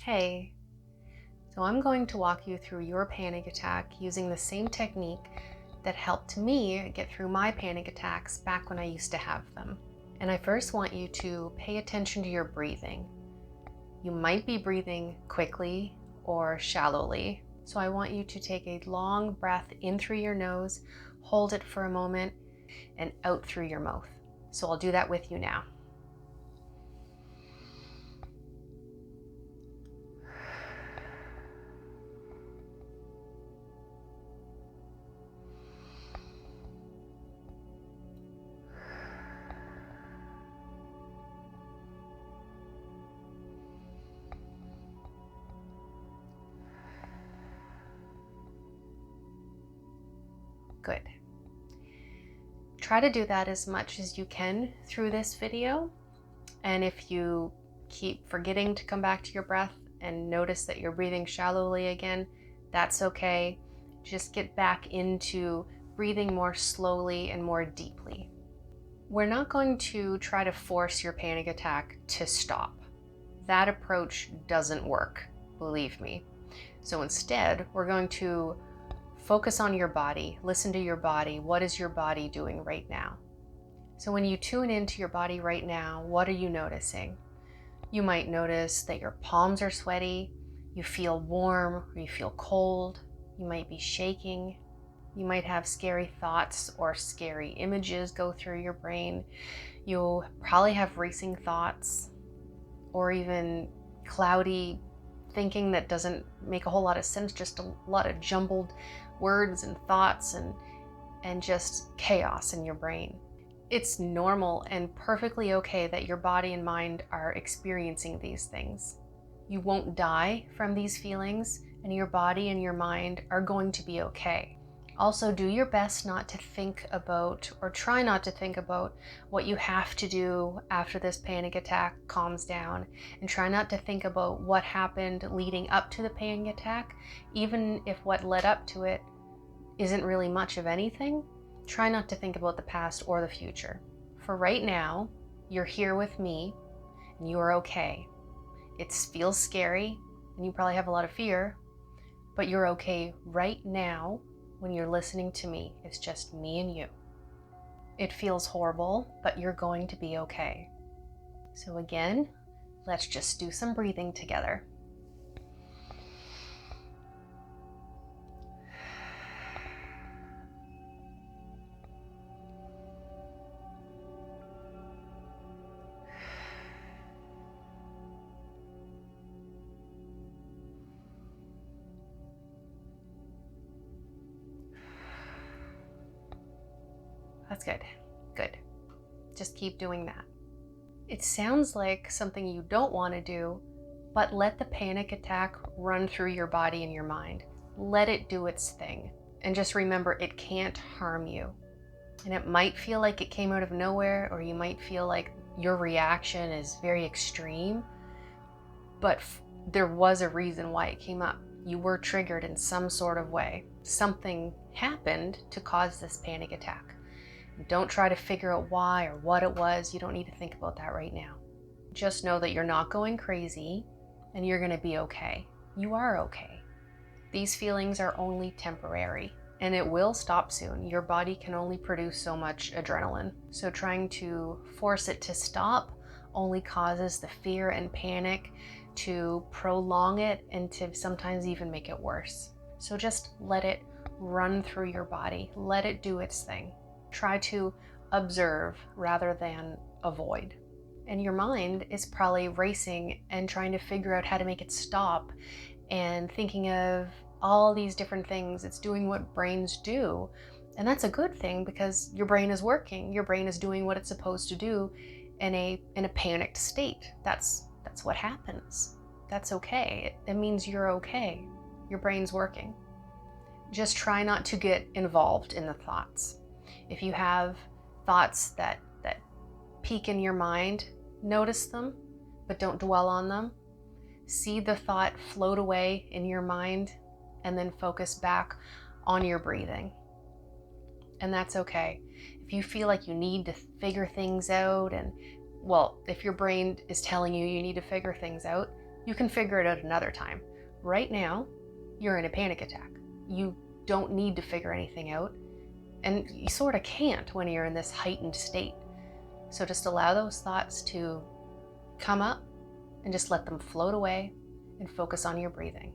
Hey, so I'm going to walk you through your panic attack using the same technique that helped me get through my panic attacks back when I used to have them. And I first want you to pay attention to your breathing. You might be breathing quickly or shallowly, so I want you to take a long breath in through your nose, hold it for a moment, and out through your mouth. So I'll do that with you now. Good. Try to do that as much as you can through this video. And if you keep forgetting to come back to your breath and notice that you're breathing shallowly again, that's okay. Just get back into breathing more slowly and more deeply. We're not going to try to force your panic attack to stop. That approach doesn't work, believe me. So instead, we're going to focus on your body, listen to your body. What is your body doing right now? So when you tune into your body right now, what are you noticing? You might notice that your palms are sweaty, you feel warm, or you feel cold, you might be shaking, you might have scary thoughts or scary images go through your brain. You'll probably have racing thoughts or even cloudy thinking that doesn't make a whole lot of sense, just a lot of jumbled words and thoughts and just chaos in your brain. It's normal and perfectly okay that your body and mind are experiencing these things. You won't die from these feelings, and your body and your mind are going to be okay. Also, do your best not to think about, or try not to think about, what you have to do after this panic attack calms down, and try not to think about what happened leading up to the panic attack, even if what led up to it isn't really much of anything. Try not to think about the past or the future. For right now, you're here with me and you are okay. It feels scary and you probably have a lot of fear, but you're okay right now when you're listening to me. It's just me and you. It feels horrible, but you're going to be okay. So again, let's just do some breathing together. That's good. Good. Just keep doing that. It sounds like something you don't want to do, but let the panic attack run through your body and your mind. Let it do its thing. And just remember, it can't harm you. And it might feel like it came out of nowhere, or you might feel like your reaction is very extreme, but there was a reason why it came up. You were triggered in some sort of way. Something happened to cause this panic attack. Don't try to figure out why or what it was. You don't need to think about that right now. Just know that you're not going crazy and you're going to be okay. You are okay. These feelings are only temporary and it will stop soon. Your body can only produce so much adrenaline. So trying to force it to stop only causes the fear and panic to prolong it and to sometimes even make it worse. So just let it run through your body. Let it do its thing. Try to observe rather than avoid. And your mind is probably racing and trying to figure out how to make it stop and thinking of all these different things. It's doing what brains do. And that's a good thing because your brain is working. Your brain is doing what it's supposed to do in a panicked state. That's what happens. That's okay. It means you're okay. Your brain's working. Just try not to get involved in the thoughts. If you have thoughts that peak in your mind, notice them, but don't dwell on them. See the thought float away in your mind and then focus back on your breathing. And that's okay. If you feel like you need to figure things out if your brain is telling you you need to figure things out, You can figure it out another time. Right now, you're in a panic attack. You don't need to figure anything out, and you sort of can't when you're in this heightened state. So just allow those thoughts to come up and just let them float away and focus on your breathing.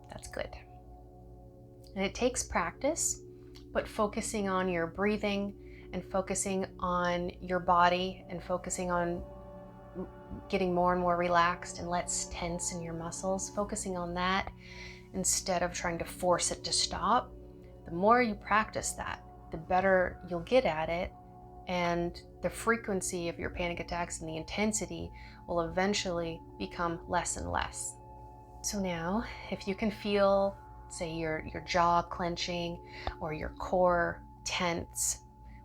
That's good. And it takes practice, but focusing on your breathing and focusing on your body and focusing on getting more and more relaxed and less tense in your muscles, focusing on that instead of trying to force it to stop. The more you practice that, the better you'll get at it, and the frequency of your panic attacks and the intensity will eventually become less and less. So now, if you can feel, say, your jaw clenching or your core tense,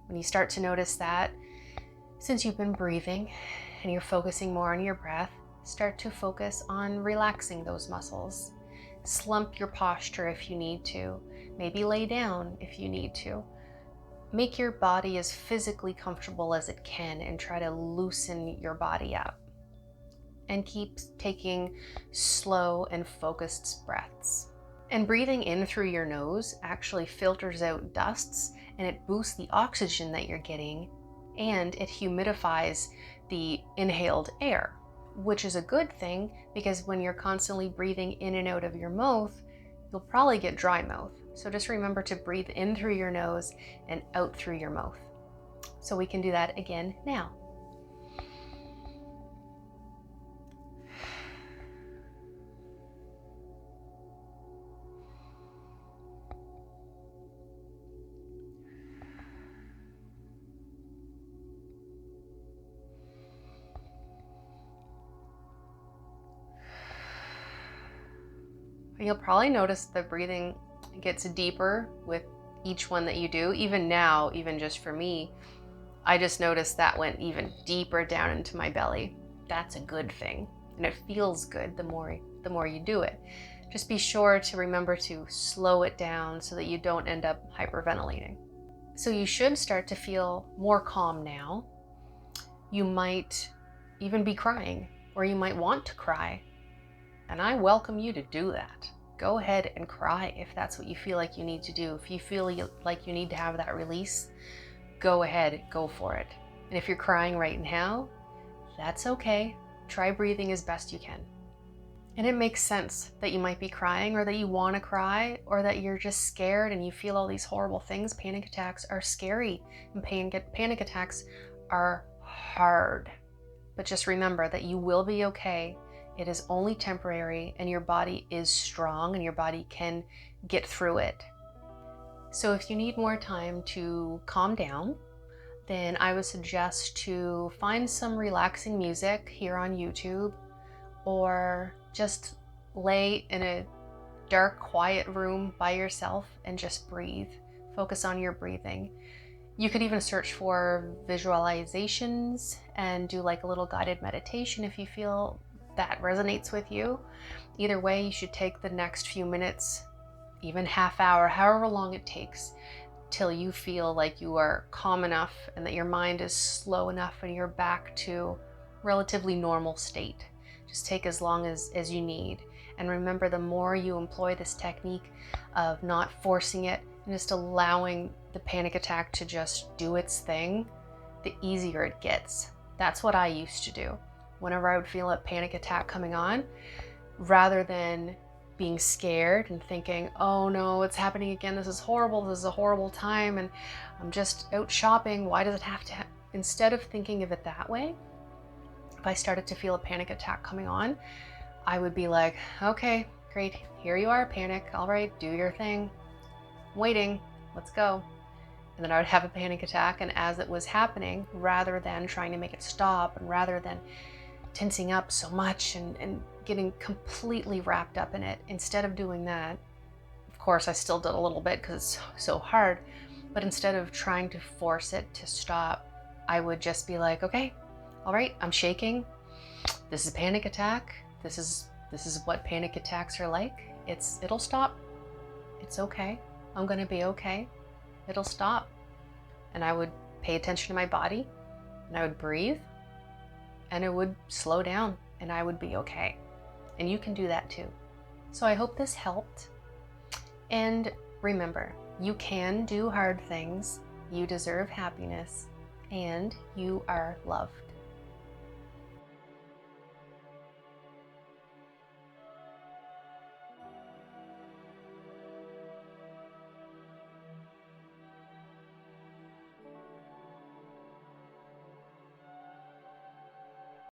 when you start to notice that, since you've been breathing and you're focusing more on your breath, start to focus on relaxing those muscles. Slump your posture if you need to. Maybe lay down if you need to. Make your body as physically comfortable as it can and try to loosen your body up. And keep taking slow and focused breaths. And breathing in through your nose actually filters out dusts, and it boosts the oxygen that you're getting, and it humidifies the inhaled air, which is a good thing because when you're constantly breathing in and out of your mouth, you'll probably get dry mouth. So just remember to breathe in through your nose and out through your mouth. So we can do that again now. You'll probably notice the breathing gets deeper with each one that you do. Even now, even just for me, I just noticed that went even deeper down into my belly. That's a good thing. And it feels good the more you do it. Just be sure to remember to slow it down so that you don't end up hyperventilating. So you should start to feel more calm now. You might even be crying, or you might want to cry. And I welcome you to do that. Go ahead and cry if that's what you feel like you need to do. If you feel like you need to have that release, go ahead, go for it. And if you're crying right now, that's okay. Try breathing as best you can. And it makes sense that you might be crying, or that you want to cry, or that you're just scared and you feel all these horrible things. Panic attacks are scary, and panic attacks are hard. But just remember that you will be okay. It is only temporary, and your body is strong, and your body can get through it. So if you need more time to calm down, then I would suggest to find some relaxing music here on YouTube, or just lay in a dark, quiet room by yourself and just breathe. Focus on your breathing. You could even search for visualizations and do like a little guided meditation if you feel that resonates with you. Either way, you should take the next few minutes, even half hour, however long it takes, till you feel like you are calm enough and that your mind is slow enough and you're back to relatively normal state. Just take as long as you need. And remember, the more you employ this technique of not forcing it and just allowing the panic attack to just do its thing, the easier it gets. That's what I used to do. Whenever I would feel a panic attack coming on, rather than being scared and thinking, oh no, it's happening again, this is horrible, this is a horrible time, and I'm just out shopping, why does it have to instead of thinking of it that way, if I started to feel a panic attack coming on, I would be like, okay, great, here you are, panic, all right, do your thing, waiting, let's go. And then I would have a panic attack, and as it was happening, rather than trying to make it stop, and rather than tensing up so much and getting completely wrapped up in it, instead of doing that, of course I still did a little bit because it's so hard, but instead of trying to force it to stop, I would just be like, okay, all right, I'm shaking, this is a panic attack, this is what panic attacks are like, It'll stop. It's okay. I'm gonna be okay. It'll stop. And I would pay attention to my body, and I would breathe, and it would slow down, and I would be okay. And you can do that too. So I hope this helped. And remember, you can do hard things, you deserve happiness, and you are loved.